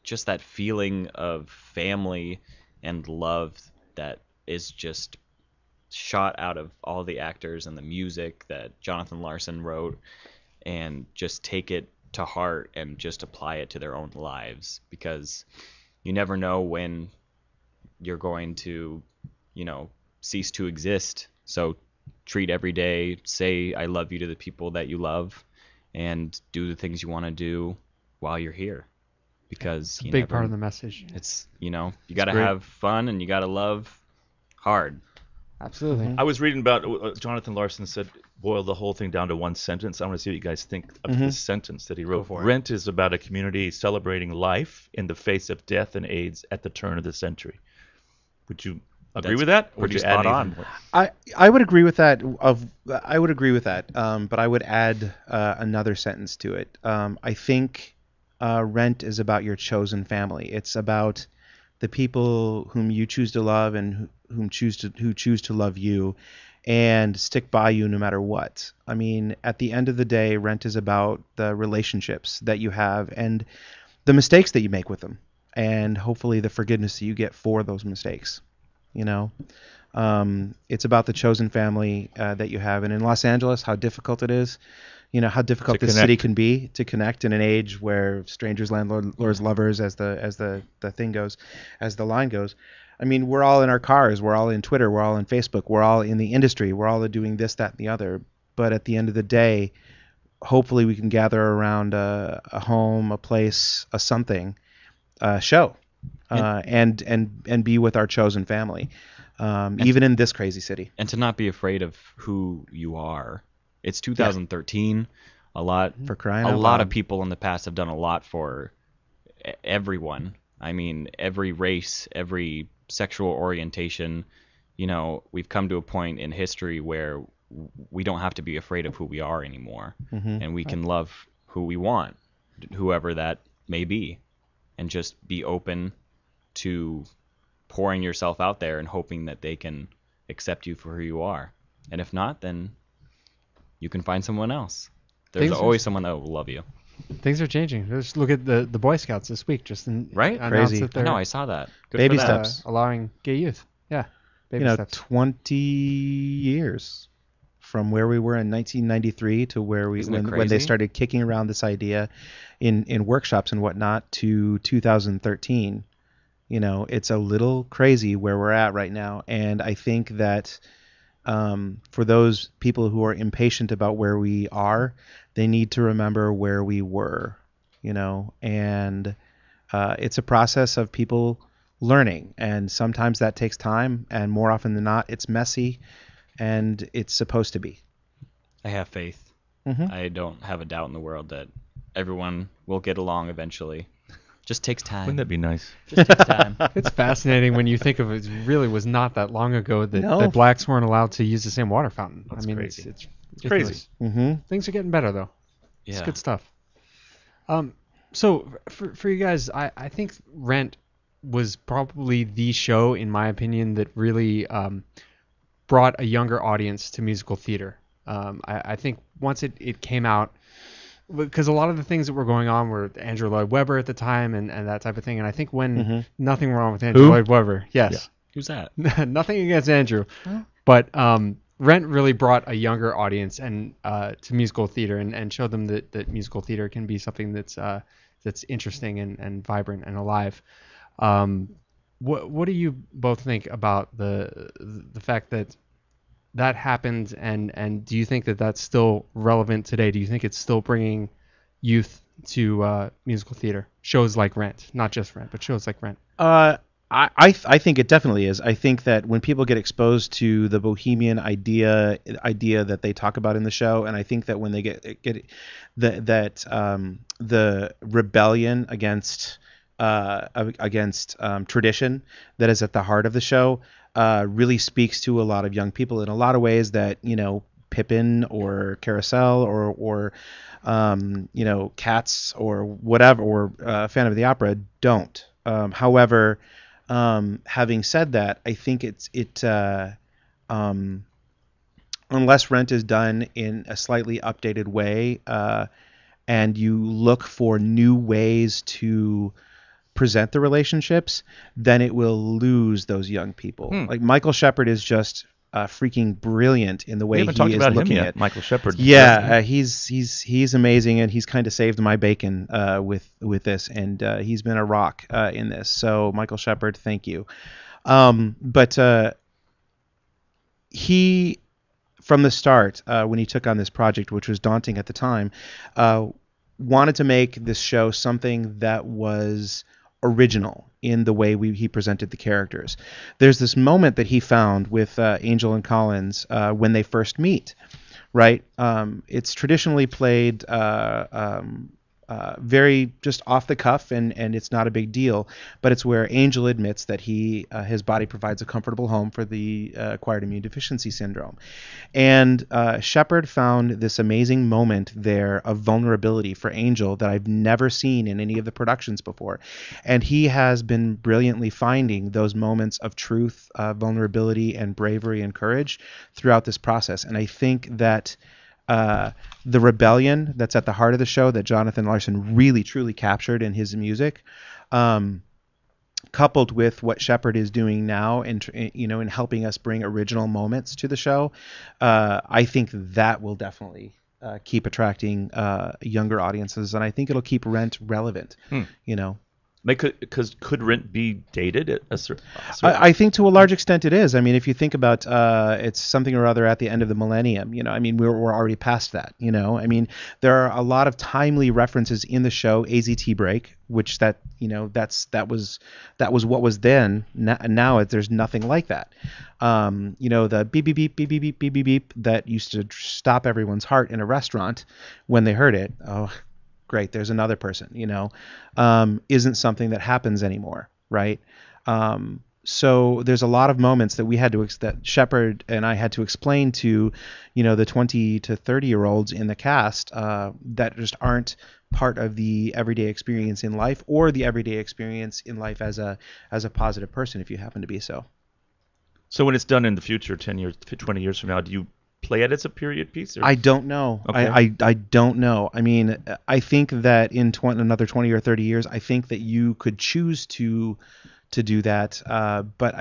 just that feeling of family and love that is just shot out of all the actors and the music that Jonathan Larson wrote, and just take it to heart and just apply it to their own lives, because you never know when you're going to, cease to exist. So treat every day, say I love you to the people that you love, and do the things you want to do while you're here, because it's a big part of the message. It's you got to have fun, and you got to love hard. Absolutely. I was reading about Jonathan Larson said, boil the whole thing down to one sentence. I want to see what you guys think of this sentence that he wrote. Rent is about a community celebrating life in the face of death and AIDS at the turn of the century. Would you agree with that? Or would you add on? I would agree with that. I would agree with that. But I would add another sentence to it. I think Rent is about your chosen family. It's about the people whom you choose to love and who choose to love you and stick by you no matter what. I mean, at the end of the day, Rent is about the relationships that you have and the mistakes that you make with them, and hopefully the forgiveness that you get for those mistakes. It's about the chosen family that you have, and in Los Angeles, how difficult it is. How difficult this city can be to connect in an age where strangers, landlords, lovers, as the thing goes, as the line goes. I mean, we're all in our cars, we're all in Twitter, we're all in Facebook, we're all in the industry, we're all doing this, that, and the other. But at the end of the day, hopefully we can gather around a home, a place, a something, a show, and be with our chosen family, even in this crazy city. And to not be afraid of who you are. It's 2013. A lot of people in the past have done a lot for everyone. I mean, every race, every sexual orientation. We've come to a point in history where we don't have to be afraid of who we are anymore, and we can love who we want, whoever that may be, and just be open to pouring yourself out there and hoping that they can accept you for who you are. And if not, then you can find someone else. There's always someone that will love you. Things are changing. Just look at the Boy Scouts this week. Right? Crazy. I know, I saw that. Good baby steps. Allowing gay youth. Yeah. Baby steps. 20 years from where we were in 1993 to where when they started kicking around this idea in workshops and whatnot to 2013. It's a little crazy where we're at right now. And I think that for those people who are impatient about where we are, they need to remember where we were, and it's a process of people learning, and sometimes that takes time, and more often than not, it's messy, and it's supposed to be. I have faith. I don't have a doubt in the world that everyone will get along eventually. Just takes time. Wouldn't that be nice? Just takes time. It's fascinating when you think of it. It really was not that long ago that blacks weren't allowed to use the same water fountain. That's crazy. It's crazy. Things are getting better, though. Yeah. It's good stuff. So for you guys, I think Rent was probably the show, in my opinion, that really brought a younger audience to musical theater. I think once it came out, because a lot of the things that were going on were Andrew Lloyd Webber at the time and that type of thing. And I think when nothing wrong with Andrew Lloyd Webber. Yes. Yeah. Who's that? Nothing against Andrew. But Rent really brought a younger audience and to musical theater and showed them that musical theater can be something that's interesting and vibrant and alive. What do you both think about the fact that happened, and do you think that that's still relevant today? Do you think it's still bringing youth to musical theater? Shows like Rent, not just Rent, but shows like Rent. I think it definitely is. I think that when people get exposed to the bohemian idea that they talk about in the show, and I think that when they get the rebellion against tradition that is at the heart of the show really speaks to a lot of young people in a lot of ways that, Pippin or Carousel or Cats or whatever, or Phantom of the Opera don't. However, having said that, I think unless Rent is done in a slightly updated way, and you look for new ways to present the relationships, then it will lose those young people. Like Michael Shepard is just freaking brilliant in the way he is looking at Michael Shepard. Yeah, he's amazing, and he's kind of saved my bacon with this, and he's been a rock in this. So Michael Shepard, thank you. But he, from the start, when he took on this project, which was daunting at the time, wanted to make this show something that was original in the way he presented the characters. There's this moment that he found with Angel and Collins when they first meet, right? It's traditionally played very just off the cuff, and it's not a big deal, but it's where Angel admits that his body provides a comfortable home for the acquired immune deficiency syndrome. And Shepard found this amazing moment there of vulnerability for Angel that I've never seen in any of the productions before. And he has been brilliantly finding those moments of truth, vulnerability, and bravery and courage throughout this process. And I think that the rebellion that's at the heart of the show that Jonathan Larson really truly captured in his music, coupled with what Shepard is doing now in helping us bring original moments to the show, I think that will definitely keep attracting younger audiences, and I think it'll keep Rent relevant. Could Rent be dated at a certain I think to a large extent it is. I mean, if you think about it's something or other at the end of the millennium, I mean, we're already past that, I mean, there are a lot of timely references in the show. AZT Break, which that was what was then. Now there's nothing like that. The beep beep beep beep beep beep beep beep beep that used to stop everyone's heart in a restaurant when they heard it. Oh, great, there's another person, isn't something that happens anymore, right? So there's a lot of moments that that Shepard and I had to explain to, the 20 to 30-year-olds in the cast that just aren't part of the everyday experience in life, or the everyday experience in life as a positive person, if you happen to be so. So when it's done in the future, 10 years, 20 years from now, do you play it as a period piece? Or? I don't know. Okay. I don't know. I mean, I think that in another 20 or 30 years, I think that you could choose to do that. But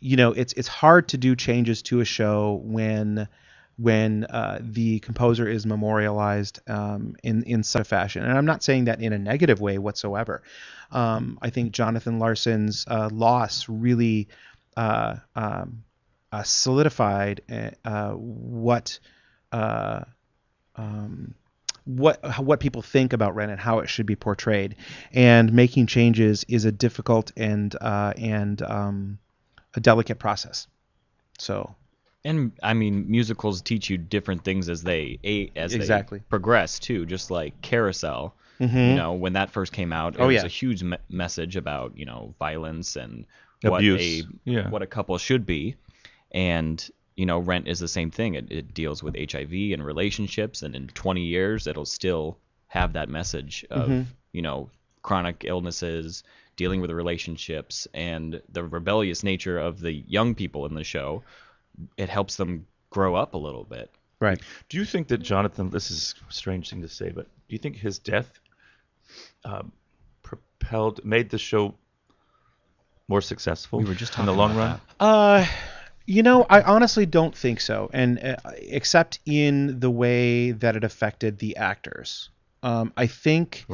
it's hard to do changes to a show when the composer is memorialized in such a fashion. And I'm not saying that in a negative way whatsoever. I think Jonathan Larson's loss really solidified what people think about Rent and how it should be portrayed. And making changes is a difficult and a delicate process. So. And I mean, musicals teach you different things as they progress too. Just like Carousel, when that first came out, it was a huge message about violence and abuse, what a couple should be. And Rent is the same thing. It deals with HIV and relationships, and in 20 years, it'll still have that message of chronic illnesses, dealing with relationships, and the rebellious nature of the young people in the show. It helps them grow up a little bit. Right. Do you think that Jonathan, this is a strange thing to say, but do you think his death made the show more successful We were just in the talking long about run? I honestly don't think so, and except in the way that it affected the actors. I think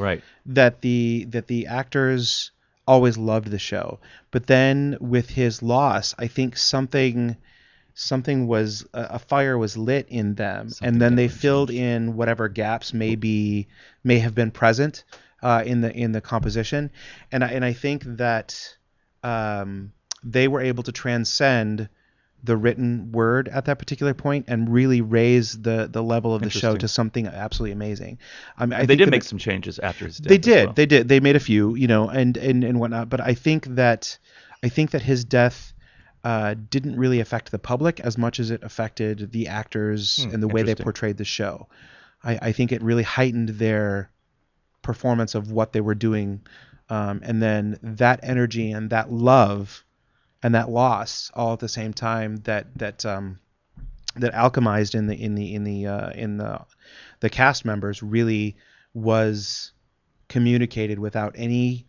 that the actors always loved the show, but then with his loss, I think something was a fire was lit in them, and then they filled in whatever gaps may have been present in the composition, and I think that they were able to transcend the written word at that particular point and really raise the level of the show to something absolutely amazing. I mean, they did make some changes after his death. They did. As well. They did. They made a few, and whatnot. But I think that his death didn't really affect the public as much as it affected the actors and the way they portrayed the show. I think it really heightened their performance of what they were doing, and then that energy and that love and that loss all at the same time that alchemized in the cast members really was communicated without any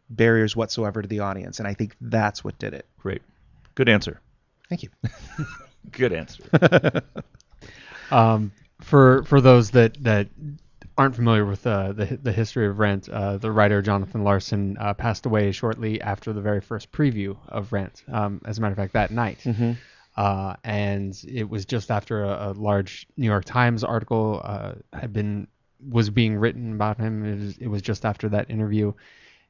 barriers whatsoever to the audience, and I think that's what did it. Great, good answer. Thank you. Good answer. For those that aren't familiar with the history of Rent, the writer Jonathan Larson passed away shortly after the very first preview of Rent. As a matter of fact, that night. Mm-hmm. And it was just after a large New York Times article was being written about him. It was just after that interview,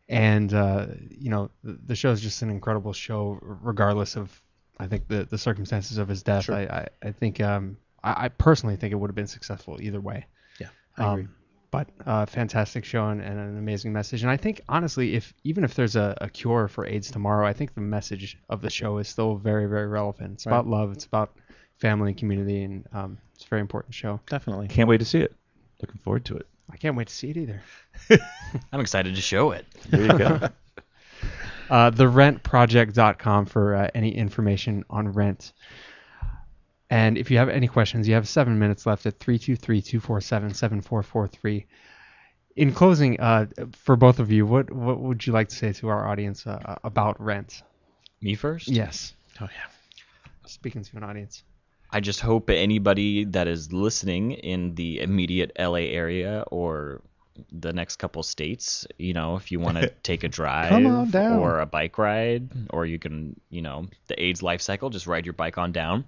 and the show is just an incredible show, regardless of I think the circumstances of his death. Sure. I think I personally think it would have been successful either way. Yeah, I agree. But fantastic show and an amazing message. And I think, honestly, even if there's a cure for AIDS tomorrow, I think the message of the show is still very, very relevant. It's about love. It's about family and community, and it's a very important show. Definitely. Can't wait to see it. Looking forward to it. I can't wait to see it either. I'm excited to show it. There you go. TheRentProject.com for any information on Rent. And if you have any questions, you have 7 minutes left at 323-247-7443. In closing, for both of you, what would you like to say to our audience about Rent? Me first? Yes. Oh, yeah. Speaking to an audience. I just hope anybody that is listening in the immediate LA area or the next couple states, if you want to take a drive or a bike ride, or you can, the AIDS life cycle, just ride your bike on down.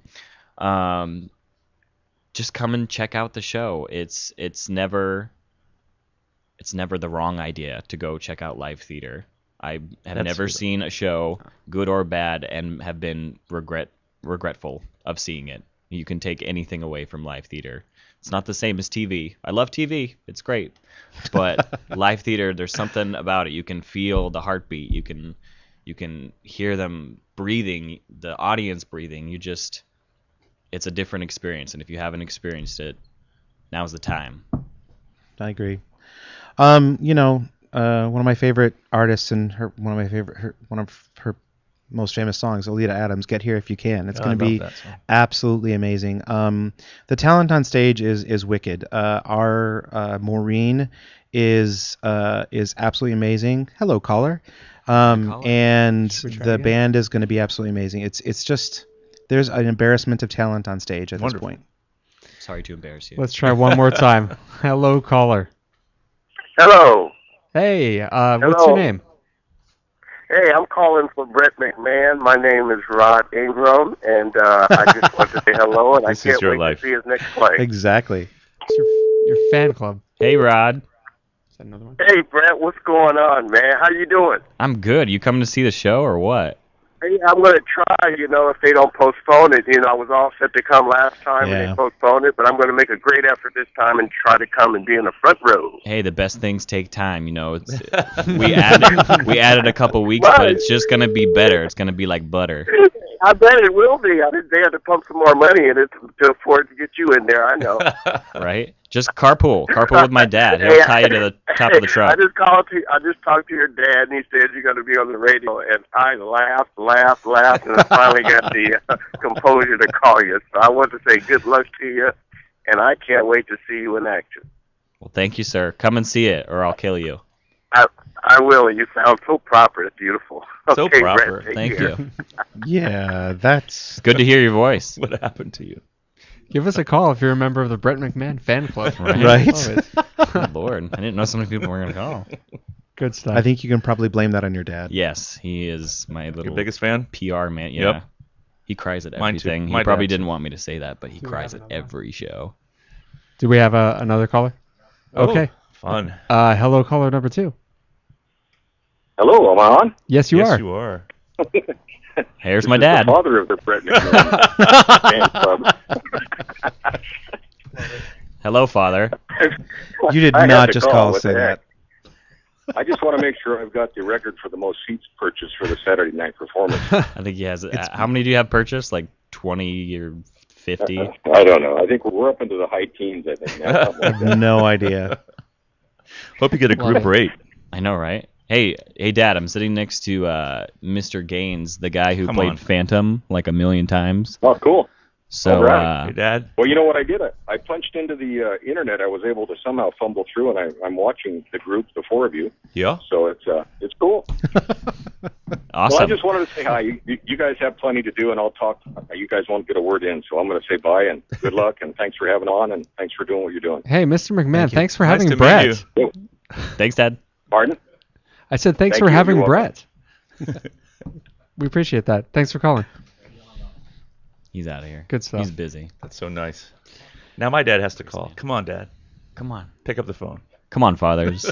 Just come and check out the show. It's never the wrong idea to go check out live theater. I have never seen a show, good or bad, and have been regretful of seeing it. You can take anything away from live theater. It's not the same as TV. I love TV. It's great. But live theater, there's something about it. You can feel the heartbeat. You can hear them breathing, the audience breathing. It's a different experience, and if you haven't experienced it, now's the time. I agree. One of my favorite artists and one of her most famous songs, Alita Adams, "Get Here If You Can." It's going to be absolutely amazing. The talent on stage is wicked. Our Maureen is absolutely amazing. Hello, caller. And the band is going to be absolutely amazing. It's just. There's an embarrassment of talent on stage at this point. Sorry to embarrass you. Let's try one more time. Hello, caller. Hello. Hey, what's your name? Hey, I'm calling for Brett McMahon. My name is Rod Ingram, and I just want to say hello, and I can't wait to see his next play. Exactly. It's your fan club. Hey, Rod. Is that another one? Hey, Brett, what's going on, man? How you doing? I'm good. You coming to see the show or what? Hey, I'm going to try, if they don't postpone it. I was all set to come last time, and they postponed it, but I'm going to make a great effort this time and try to come and be in the front row. Hey, the best things take time, we added a couple weeks, but it's just going to be better. It's going to be like butter. I bet it will be. They had to pump some more money in it to afford to get you in there. I know. Right? Just carpool with my dad. He'll tie you to the top of the truck. I just talked to your dad, and he said you're going to be on the radio, and I laughed, and I finally got the composure to call you. So I want to say good luck to you, and I can't wait to see you in action. Well, thank you, sir. Come and see it, or I'll kill you. I will, and you sound so proper. It's beautiful. So okay, proper. Brett, Thank care. you. Yeah, that's good to hear your voice. What happened to you? Give us a call if you're a member of the Brett McMahon fan club. Right? Good Lord. I didn't know so many people were going to call. Good stuff. I think you can probably blame that on your dad. Yes, he is my little Your biggest fan? PR man. Yeah. Yep. He cries at Mine too. everything. My He probably dad, didn't too. want me to say that, but he cries at every show. Do we have another caller? Oh, Okay. fun. Hello, caller number 2. Hello, am I on? Yes, you are. Yes, you are. Here's This my is dad. The father of the Brett McMahon fan club. Hello, father. You did I had not to just call, call us what say the that. heck? I just want to make sure I've got the record for the most seats purchased for the Saturday night performance. I think he has. How many do you have purchased? Like 20 or 50? I don't know. I think we're up into the high teens, I think. Now, something I like that. have no idea. Hope you get a group rate. I know, right? Hey, Dad, I'm sitting next to Mr. Gaines, the guy who Come played on. Phantom like a million times. Oh, cool. So, All right. Hey, Dad. Well, you know what I did? I punched into the internet. I was able to somehow fumble through, and I'm watching the group, the four of you. Yeah. So it's cool. Awesome. Well, I just wanted to say hi. You guys have plenty to do, and I'll talk. You guys won't get a word in, so I'm going to say bye and good luck, and thanks for having on, and thanks for doing what you're doing. Hey, Mr. McMahon, thanks for Nice having to meet Brett. you. Thanks, Dad. Pardon? I said thanks Thank for you, having you're Brett. We appreciate that. Thanks for calling. He's out of here. Good stuff. He's busy. That's so nice. Now my dad has to call. Come on, Dad. Come on. Pick up the phone. Come on, fathers.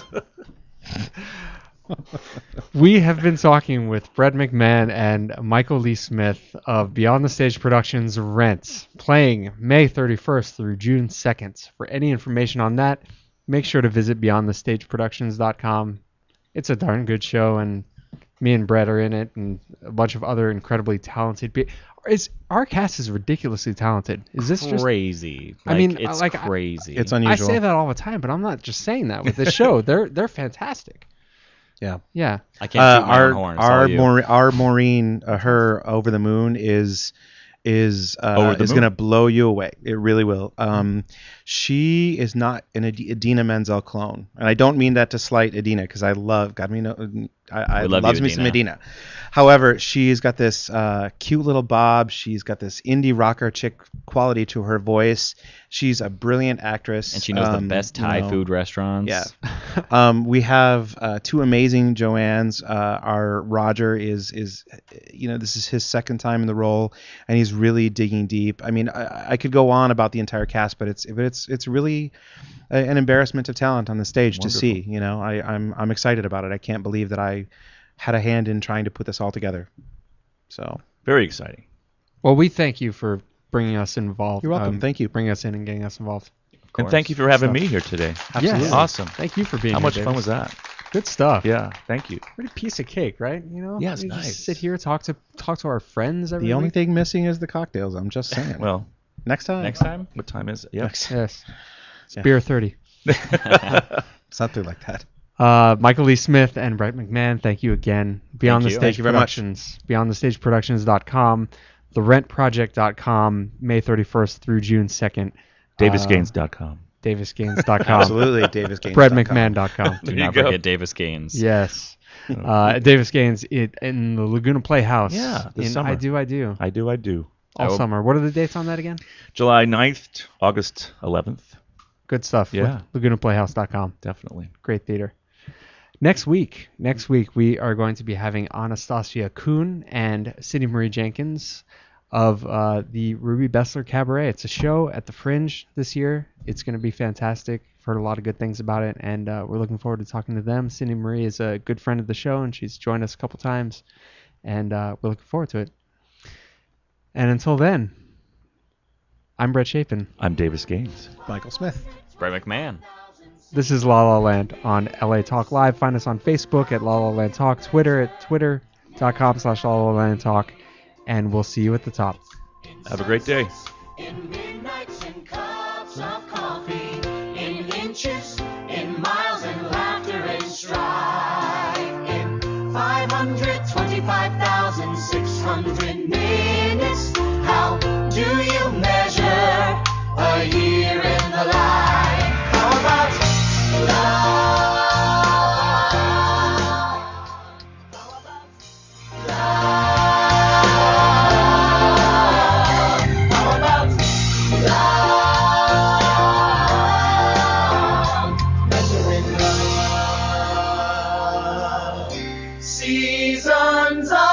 We have been talking with Brett McMahon and Michael Lee Smith of Beyond the Stage Productions Rent, playing May 31st through June 2nd. For any information on that, make sure to visit beyondthestageproductions.com. It's a darn good show, and me and Brett are in it, and a bunch of other incredibly talented people. Our cast is ridiculously talented. Is this just crazy? I mean, it's like, crazy. It's unusual. I say that all the time, but I'm not just saying that with this show. They're fantastic. Yeah. Yeah. I can't shoot my own horn. It's all you. Our Maureen, her Over the Moon is Over the going to Moon? blow you away. It really will. She is not an Idina Menzel clone, and I don't mean that to slight Idina because I love God. I We love loves you, me some Idina. Idina. However, she's got this cute little bob. She's got this indie rocker chick quality to her voice. She's a brilliant actress, And she knows the best Thai food restaurants. Yeah. We have two amazing Joannes. Our Roger is this is his second time in the role, and he's really digging deep. I mean, I could go on about the entire cast, but it's really an embarrassment of talent on the stage to see. You know, I'm excited about it. I can't believe that I had a hand in trying to put this all together. So Very exciting. Well, we thank you for bringing us involved. You're welcome. Thank you. Bringing us in and getting us involved. And thank you for having me here today. Absolutely. Yes. Awesome. Thank you for being How here, much Davis. fun was that? Good stuff. Yeah, thank you. What a piece of cake, right? You know? Yeah, it's We nice. Just sit here, talk to our friends every the only week. thing missing is the cocktails. I'm just saying. Well, next time. Next time? What time is it? Yeah. Yes. It's Yeah. beer 30. Something like that. Michael Lee Smith and Brett McMahon, thank you again. Beyond the you. Stage Thank you very much. Productions, beyondthestageproductions.com, therentproject.com, May 31st through June 2nd. DavisGaines.com. DavisGaines.com. Absolutely, DavisGaines.com. BrettMcMahon.com. Do you not go. forget Davis Gaines. Yes. Davis Gaines in the Laguna Playhouse. Yeah, this in summer. I do. I do. All summer. What are the dates on that again? July 9th, August 11th. Good stuff. Yeah. LagunaPlayhouse.com. Definitely. Great theater. Next week we are going to be having Anastasia Kuhn and Cindy Marie Jenkins of the Ruby Bessler Cabaret. It's a show at the Fringe this year. It's going to be fantastic. I've heard a lot of good things about it, and we're looking forward to talking to them. Cindy Marie is a good friend of the show, and she's joined us a couple times, and we're looking forward to it. And until then, I'm Brett Chapin. I'm Davis Gaines. Michael Smith. Brett McMahon. This is La La Land on LA Talk Live. Find us on Facebook at La La Land Talk, Twitter at twitter.com/La La Land Talk, and we'll see you at the top. Have a great day. In midnights and cups of coffee, in inches, in miles and laughter and strife, in 525,600 minutes. How do you measure a year in the life? How about love? Seasons of